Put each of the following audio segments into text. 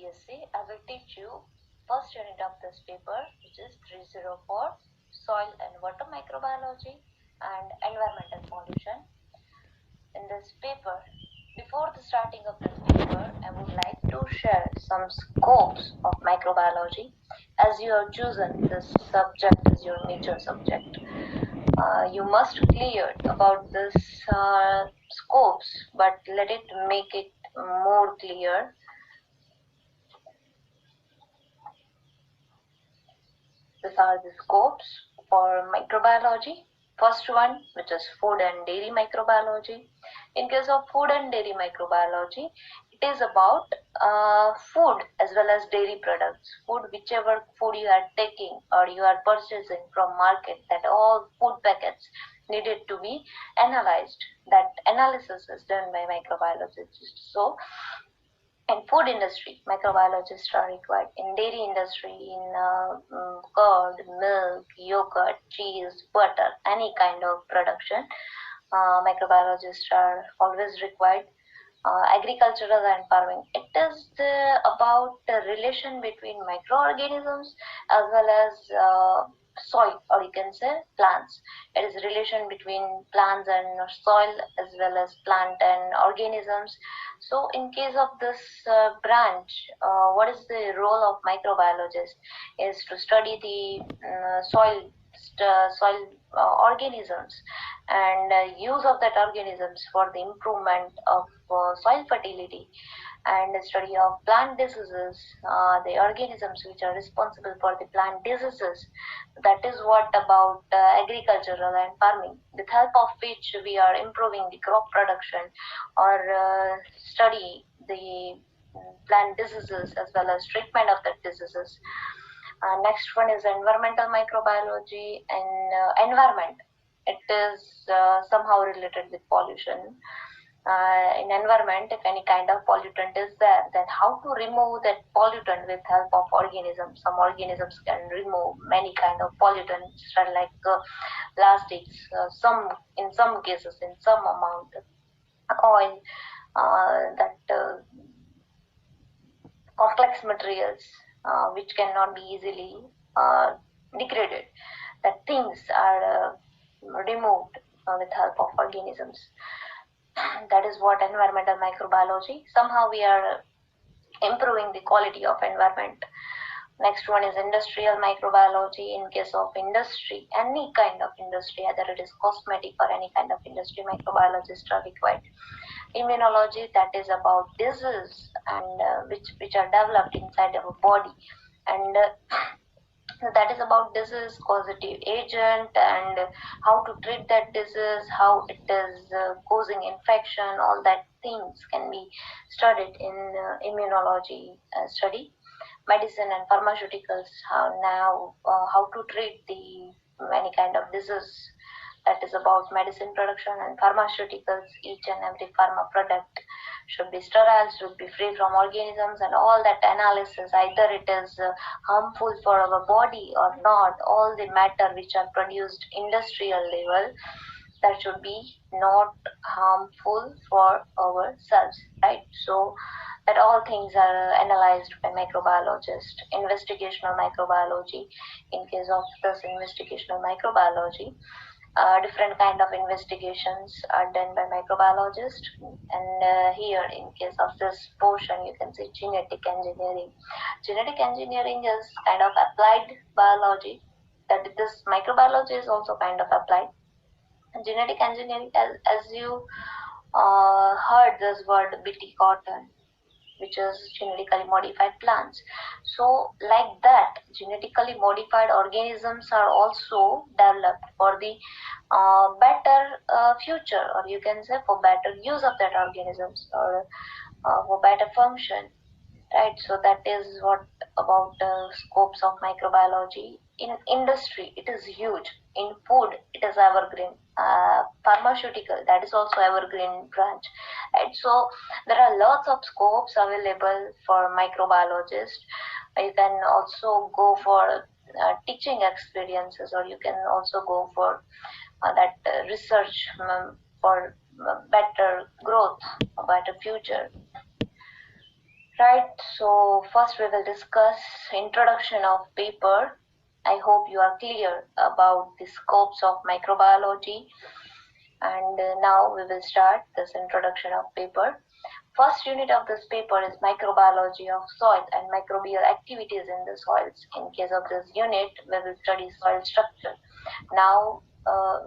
b.sc, I will teach you first unit of this paper, which is 304, Soil and Water Microbiology and Environmental Pollution. In this paper, before the starting of this paper, I would like to share some scopes of microbiology, as you have chosen this subject as your major subject. You must clear about this scopes, but let it make it more clear. These are the scopes for microbiology. First one, which is food and dairy microbiology. In case of food and dairy microbiology, it is about food as well as dairy products. Food, whichever food you are taking or you are purchasing from market, that all food packets needed to be analyzed. That analysis is done by microbiologists. So, in food industry, microbiologists are required. In dairy industry, in curd, milk, yogurt, cheese, butter, any kind of production, microbiologists are always required. Agricultural and farming, it is about the relation between microorganisms as well as soil, or you can say plants. It is relation between plants and soil as well as plant and organisms. So in case of this branch, what is the role of microbiologist is to study the soil organisms and use of that organisms for the improvement of soil fertility, and the study of plant diseases, the organisms which are responsible for the plant diseases. That is what about agricultural and farming, with help of which we are improving the crop production or study the plant diseases as well as treatment of the diseases. Next one is environmental microbiology and environment. It is somehow related with pollution. In environment, if any kind of pollutant is there, then how to remove that pollutant with help of organisms. Some organisms can remove many kind of pollutants like plastics, in some cases, in some amount, oil, that complex materials which cannot be easily degraded. That things are removed with help of organisms. That is what environmental microbiology. Somehow we are improving the quality of environment. Next one is industrial microbiology. In case of industry, any kind of industry, either it is cosmetic or any kind of industry, microbiologists are required. Immunology, that is about disease and which are developed inside our body, and that is about disease causative agent and how to treat that disease, how it is causing infection. All that things can be studied in immunology study. Medicine and pharmaceuticals, how to treat the any kind of disease. That is about medicine production and pharmaceuticals. Each and every pharma product should be sterile, should be free from organisms, and all that analysis, either it is harmful for our body or not, all the matter which are produced industrial level, that should be not harmful for ourselves, right? So that all things are analyzed by microbiologists. Investigational microbiology, in case of this investigational microbiology, different kind of investigations are done by microbiologists, and here in case of this portion you can see genetic engineering. Genetic engineering is kind of applied biology, that this microbiology is also kind of applied. Genetic engineering, as you heard this word BT cotton, which is genetically modified plants. So like that, genetically modified organisms are also developed for the better future, or you can say for better use of that organisms, or for better function, right? So that is what about the scopes of microbiology. In industry, it is huge. In food, it is evergreen. Pharmaceutical, that is also evergreen branch, right? So there are lots of scopes available for microbiologists. You can also go for teaching experiences, or you can also go for that research for better growth, a better future. Right, so first we will discuss introduction of paper. I hope you are clear about the scopes of microbiology, and now we will start this introduction of paper. First unit of this paper is microbiology of soil and microbial activities in the soils. In case of this unit, we will study soil structure. Now,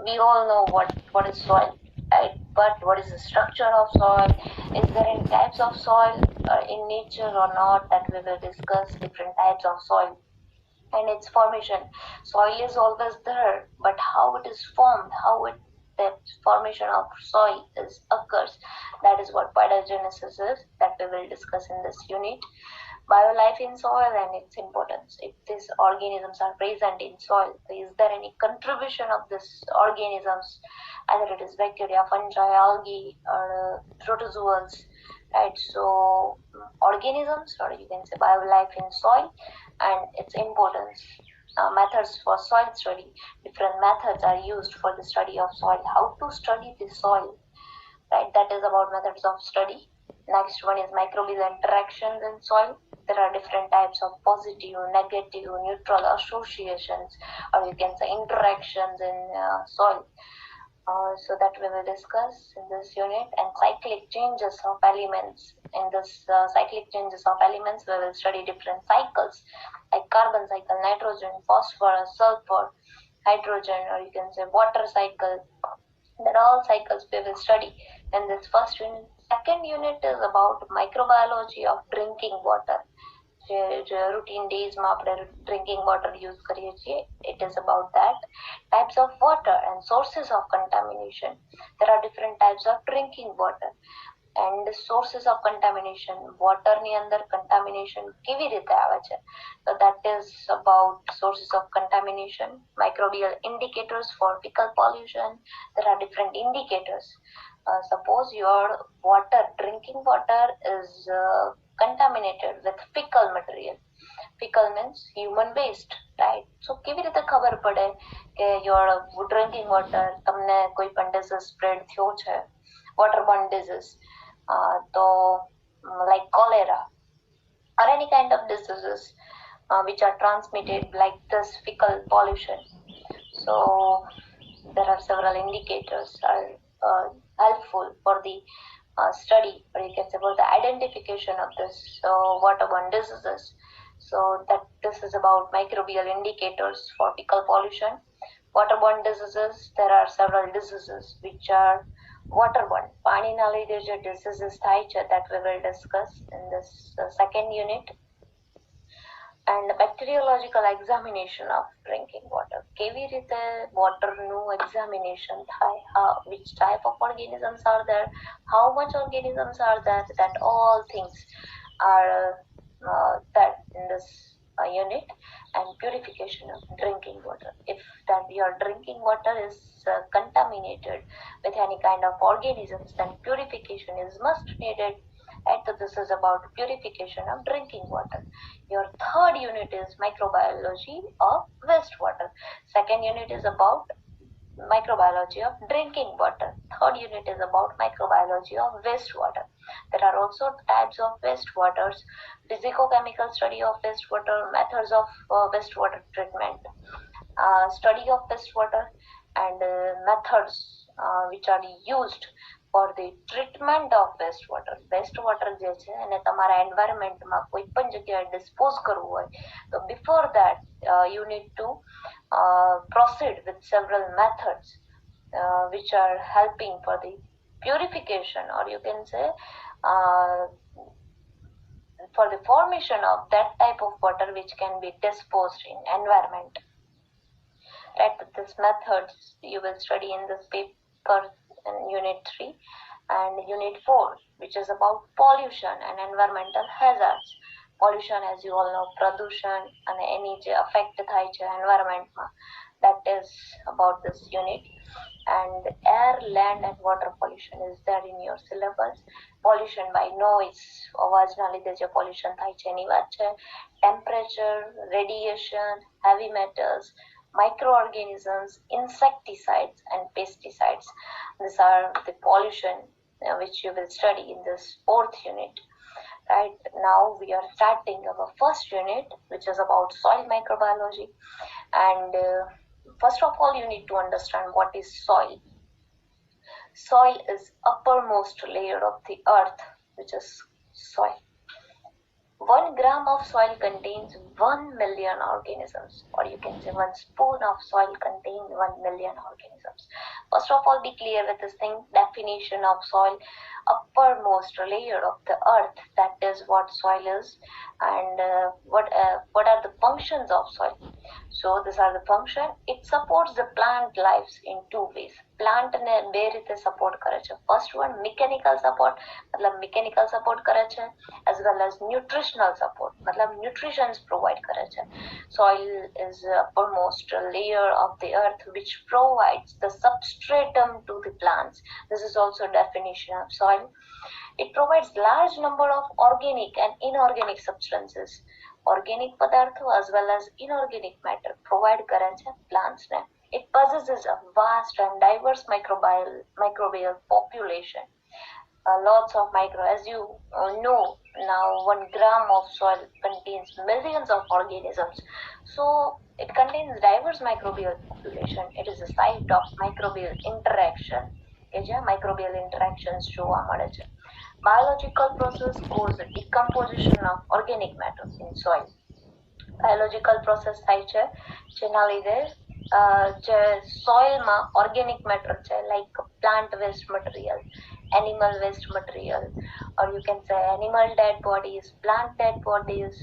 we all know what is soil, right? But what is the structure of soil? Is there any types of soil in nature or not? That we will discuss different types of soil and its formation. Soil is always there, but how it is formed, that formation of soil occurs, that is what biogenesis is, that we will discuss in this unit. Biolife in soil and its importance. If these organisms are present in soil, is there any contribution of these organisms, either it is bacteria, fungi, algae, or protozoals, right? So organisms, or you can say biolife in soil and its importance. Methods for soil study. Different methods are used for the study of soil. How to study the soil, right? That is about methods of study. Next one is microbial interactions in soil. There are different types of positive, negative, neutral associations, or you can say interactions in soil. So that we will discuss in this unit. And cyclic changes of elements. In this cyclic changes of elements, we will study different cycles like carbon cycle, nitrogen, phosphorus, sulfur, hydrogen, or you can say water cycle. There are all cycles we will study in this first unit. Second unit is about microbiology of drinking water. Routine ડેઝમાં આપણે drinking water use કરીએ છીએ. It is about that. Types of water and sources of contamination. There are different types of drinking water and sources of contamination. Water ની અંદર contamination કેવી રીતે આવે છે? So that is about sources of contamination. Microbial indicators for fecal pollution. There are different indicators. Suppose your water, drinking water is contaminated with fecal material. Fecal means human waste, right? So કેવી રીતે ખબર પડે કે your drinking water તમને કોઈ પણ disease spread થયો છે, waterborne disease, તો like cholera or any kind of diseases which are transmitted like this fecal pollution. So there are several indicators are helpful for the study, or you can say for the identification of this waterborne diseases. So that this is about microbial indicators for fecal pollution. Waterborne diseases, there are several diseases which are waterborne. પાણીના લીધે જે diseases થાય છે, that we will discuss in this second unit. And bacteriological examination of drinking water. કેવી રીતે waterનું examination થાય? Which type of organisms are there? How much organisms are there? That all things are that in this unit. And purification of drinking water. If that your drinking water is contaminated with any kind of organisms, then purification is must needed. Right, so this is about purification of drinking water. Your third unit is microbiology of wastewater. Second unit is about microbiology of drinking water. Third unit is about microbiology of wastewater. There are also types of wastewaters, physicochemical study of wastewater, methods of wastewater treatment, study of wastewater, and methods which are used for the treatment of wastewater. Wastewater જે છે એને તમારા એન્વાયરમેન્ટમાં કોઈ પણ જગ્યાએ dispose કરવું હોય તો before that you need to proceed with several methods which are helping for the purification, or you can say for the formation of that type of water which can be disposed in environment. Right, this methods you will study in this paper in unit 3 and unit 4, which is about pollution and environmental hazards. Pollution, as you all know, પ્રદૂષણ અને એની જે affect થાય છે environment, that is about this unit. And air, land and water pollution is there in your syllabus. Pollution by noise, અવાજના લીધે જે pollution થાય છે એની વાત છે. Temperature, radiation, heavy metals, microorganisms, insecticides and pesticides. These are the pollution which you will study in this fourth unit. Right, now we are starting our first unit, which is about soil microbiology. And first of all, you need to understand what is soil. Soil is uppermost layer of the earth, which is soil. 1 gram of soil contains 1 million organisms, or you can say 1 spoon of soil contains 1 million organisms. First of all, be clear with this thing. Definition of soil: uppermost layer of the earth. That is what soil is. And what are the functions of soil? So these are the function. It supports the plant lives in two ways. Plant ને બે રીતે support કરે છે. First one, mechanical support, मतलब mechanical support કરે છે, as well as nutritional support, मतलब nutritions provide કરે છે. Soil is uppermost layer of the earth which provides the substratum to the plants. This is also definition of soil. It provides large number of organic and inorganic substances. Organic પદાર્થો as well as inorganic matter provide કરે છે plants ને. It possesses a vast and diverse microbial population. Lots of as you know now, 1 gram of soil contains millions of organisms. So it contains diverse microbial population. It is a site of microbial interaction. Microbial interactions જોવા મળે છે. Biological process cause decomposition of organic matter in soil. Biological process થાય છે જેના લીધે જે સોઇલમાં organic matter છે, like plant waste material, animal waste material, or you can say animal dead bodies, plant dead bodies,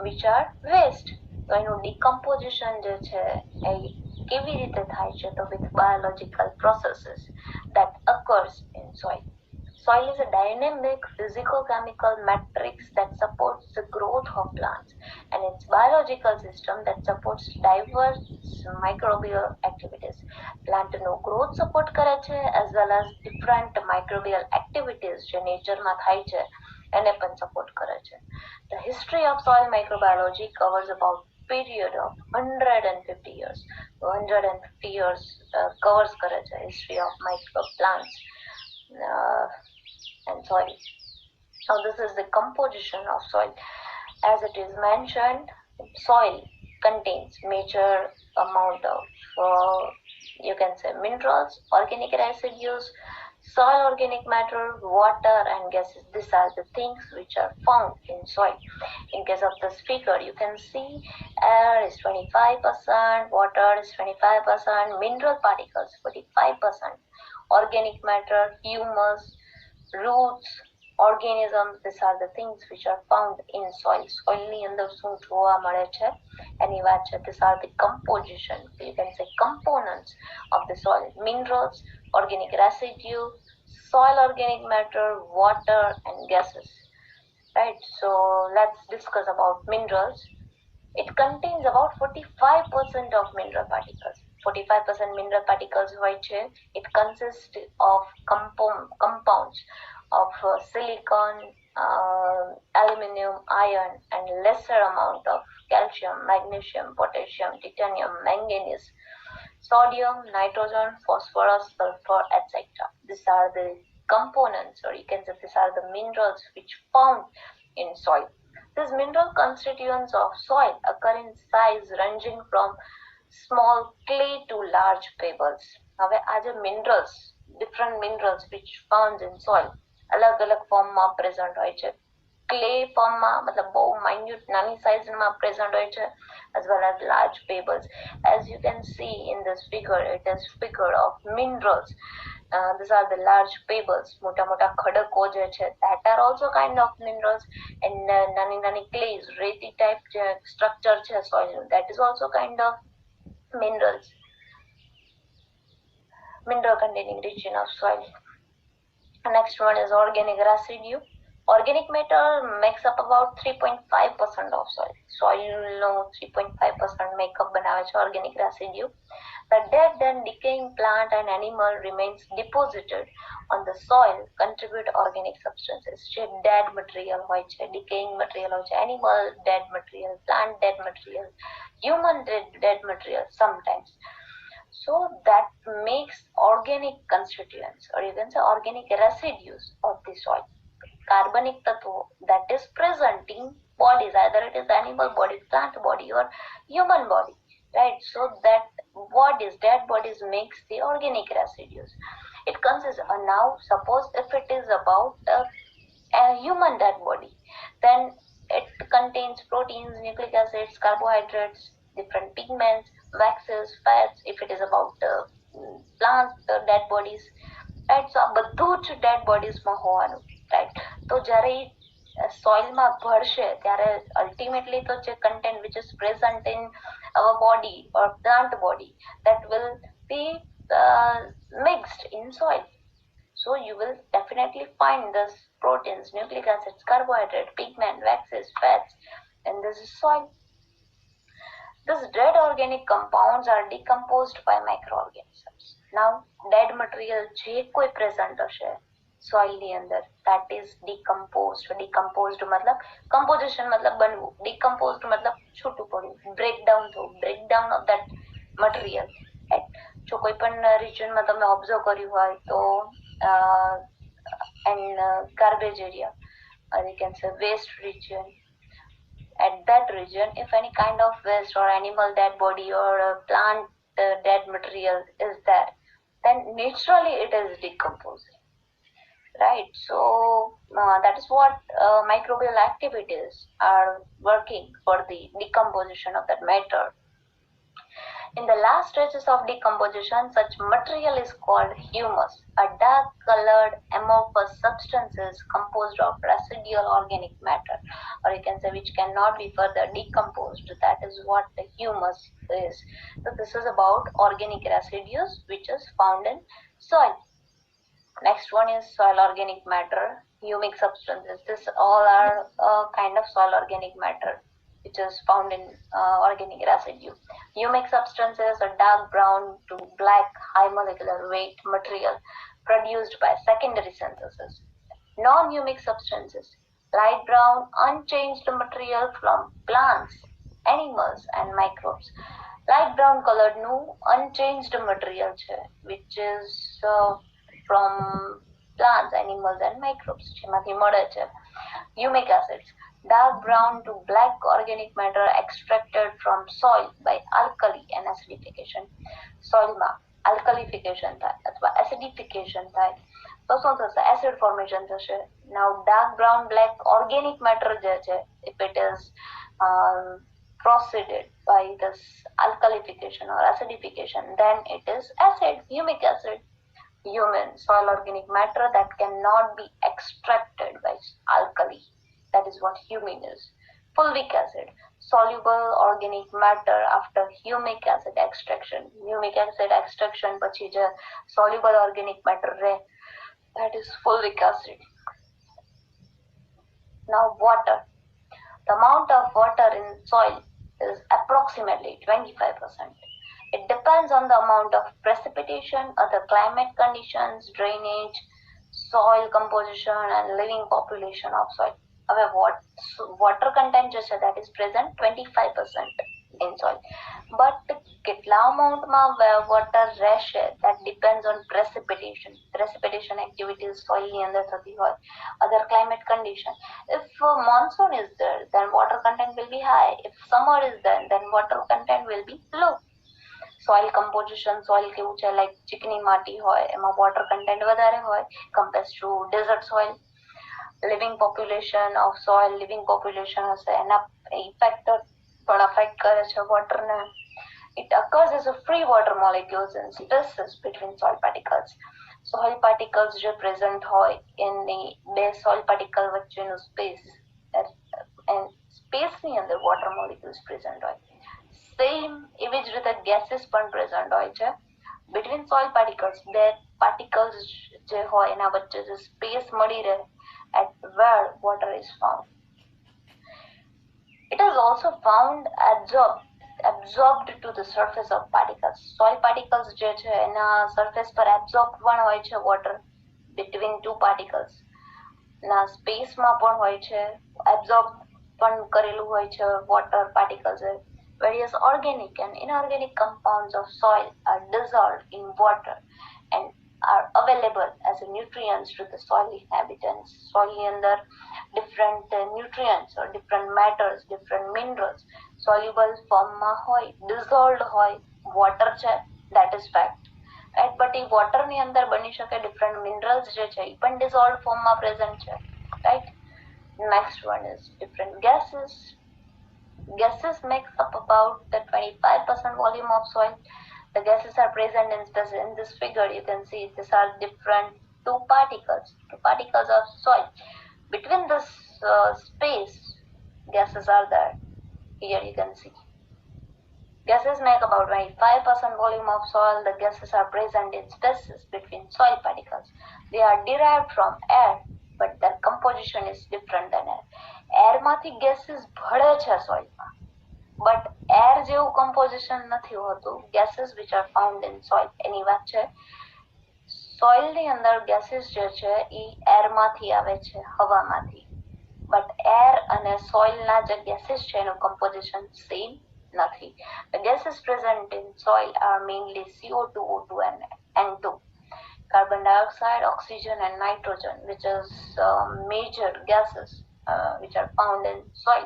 which are waste. તો એનું ડિકમ્પોઝિશન જે છે એ કેવી રીતે થાય છે? તો with biological processes that occurs in soil. Soil is a dynamic physico-chemical matrix that supports the growth of plants, and its biological system that supports diverse microbial activities. Plant no growth support કરે છે, as well as different microbial activities જે નેચરમાં થાય છે એને પણ support કરે છે. The history of soil microbiology covers about period of 150 years. 150 years covers કરે છે history of plants and soil. Now this is the composition of soil. As it is mentioned, soil contains major amount of you can say minerals, organic residues, soil organic matter, water and gases. These are the things which are found in soil. In case of this figure, you can see air is 25%, water is 25%, mineral particles 45%, organic matter, humus, roots, organisms. These are the things which are found in soil. Soil ની અંદર શું જોવા મળે છે એની વાત છે. These are the composition, you can say components of the soil: minerals, organic residue, soil organic matter, water and gases. Right, so let's discuss about minerals. It contains about 45% of mineral particles. 45% mineral particles હોય છે. It consists of compounds of silicon, aluminum, iron and lesser amount of calcium, magnesium, potassium, titanium, manganese, sodium, nitrogen, phosphorus, sulfur, etc. These are the components, or you can say these are the minerals which found in soil. These mineral constituents of soil occur in size ranging from small clay to large pebbles. હવે આ જે minerals, different minerals which found in soil, अलग अलग form માં present હોય છે. Clay form માં મતલબ બહુ માઇન્યુટ નાની સાઇઝ માં પ્રેઝન્ટ હોય છે, as well as large pebbles. As you can see in this figure, it is figure of minerals. These are the large pebbles, મોટા મોટા ખડકો જે છે, that are also kind of minerals. And નાની નાની clays, રેતી type જે structure છે soil, that is also kind of minerals. Mineral containing region of soil. Next one is organic residue. Organic matter makes up about 3.5% of soil. Soil no 3.5% makeup બનાવે છે organic residue. The dead and decaying plant and animal remains deposited on the soil contribute organic substances. જે dead material હોય છે, decaying material હોય છે, animal dead material, plant dead material, human dead material sometimes. So that makes organic constituents, or you can say organic residues of the soil. કાર્બનિક તત્વો that is present in bodies, either it is animal body, plant body or human body, right? So that dead bodies makes the organic residues. It consists, now suppose if it is about a human dead body, then it contains proteins, nucleic acids, carbohydrates, different pigments, waxes, fats. If it is about plant dead bodies, right? So આ બધું જ dead bodies માં હોવાનું, right? તો જ્યારે soil માં ભળશે ત્યારે ultimately તો જે content which is present in our body or plant body, that will be mixed in soil. So you will definitely find this proteins, nucleic acids, carbohydrate, pigment, waxes, fats, and this is soil. These dead organic compounds are decomposed by microorganisms. Now, dead material જે કોઈ present હશે soil ની અંદર, that is decomposed. Decomposed मतलब composition मतलब બનવું, decomposed मतलब છૂટું પડવું, breakdown થવું, breakdown of that material. Right? જો કોઈ પણ region માં તમે observe કર્યું હોય તો and garbage area, or you can say waste region. At that region, if any kind of waste or animal dead body or plant dead material is there, then naturally it is decomposing, right? So that is what microbial activities are working for the decomposition of that matter. In the last stages of decomposition, such material is called humus, a dark-colored amorphous substances composed of residual organic matter, or you can say which cannot be further decomposed. That is what the humus is. So this is about organic residues which is found in soil. Next one is soil organic matter, humic substances. This all are kind of soil organic matter which is found in organic residue. Humic substances are dark brown to black high molecular weight material produced by secondary synthesis. Non-humic substances, light brown unchanged material from plants, animals and microbes. Light brown colored નું unchanged material છે which is from plants, animals and microbes જેમાંથી મળે છે. Humic acids, dark brown to black organic matter extracted from soil by alkali and acidification. Soil માં alkalification થાય અથવા acidification થાય તો શું થશે? acid formation થશે. Now dark brown black organic matter જે છે, if it is proceeded by this alkalification or acidification, then it is acid, humic acid. Human soil organic matter that cannot be extracted by alkali. That is what humin is. Fulvic acid, soluble organic matter after humic acid extraction. Humic acid extraction પછી જે soluble organic matter રહે, that is fulvic acid. Now water. The amount of water in soil is approximately 25%. It depends on the amount of precipitation, other climate conditions, drainage, soil composition and living population of soil. હવે water content જે છે that is present 25% in soil, but કેટલા amount માં water રહેશે that depends on precipitation activities soil ની અંદર થતી હોય, other climate condition. If monsoon is there, then water content will be high. If summer is there, then water content will be low. Soil composition, soil કેવું છે, like ચીકણી માટી હોય એમાં water content વધારે હોય compared to desert soil. Living population of soil, living population હશે એના effect પણ affect કરે છે water ને. It occurs as a free water molecules in spaces between soil particles. Soil particles જે present હોય એની બે soil particle વચ્ચેનું space, and space ની અંદર water molecules present હોય. Same એવી જ રીતે gases પણ present હોય છે. Between soil particles, their particles જે હોય એના વચ્ચે જે space મળી રહે at where water is found. It is also found absorbed to the surface of particles. Soil particles જે છે એના surface પર absorbed પણ હોય છે water between two particles. ના space માં પણ હોય છે, absorb પણ કરેલું હોય છે water particles. Various organic and inorganic compounds of soil are dissolved in water and are available as nutrients to the soil inhabitants. Soil ની અંદર different nutrients or different matters, different minerals soluble form માં હોય, dissolved હોય, water છે, that is fact. Right? But A water ની અંદર બની શકે different minerals જે છે એ પણ dissolved form માં present છે. Right? Next one is different gases. Gases makes up about the 25% volume of soil. The gases are present in this figure. You can see these are different two particles of soil. Between this space, gases are there. Here you can see. Gases make about 25% volume of soil. The gases are present in spaces between soil particles. They are derived from air, but their composition is different than air. Air માંથી gases ભળે છે soil માં, but air જેવું composition નથી હોતું. Gases which are found in soil એની વાત છે. Soil ની અંદર gases જે છે એ air માંથી આવે છે, હવામાંથી. But air અને soil ના જે gases છે એનું composition same નથી. The gases present in soil are mainly CO2, O2 and N2. Carbon dioxide, oxygen and nitrogen, which is major gases which are found in soil.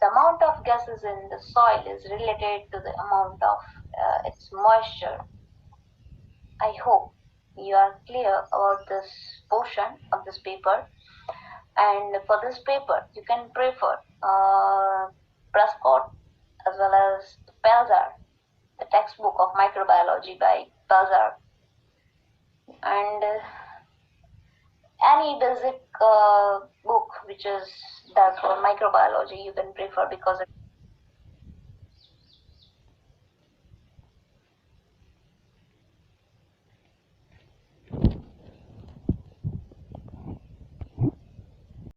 The amount of gases in the soil is related to the amount of its moisture. I hope you are clear about this portion of this paper. And for this paper, you can prefer Prescott as well as Pelzar, the textbook of microbiology by Pelzar. And any basic book which is that for microbiology you can prefer because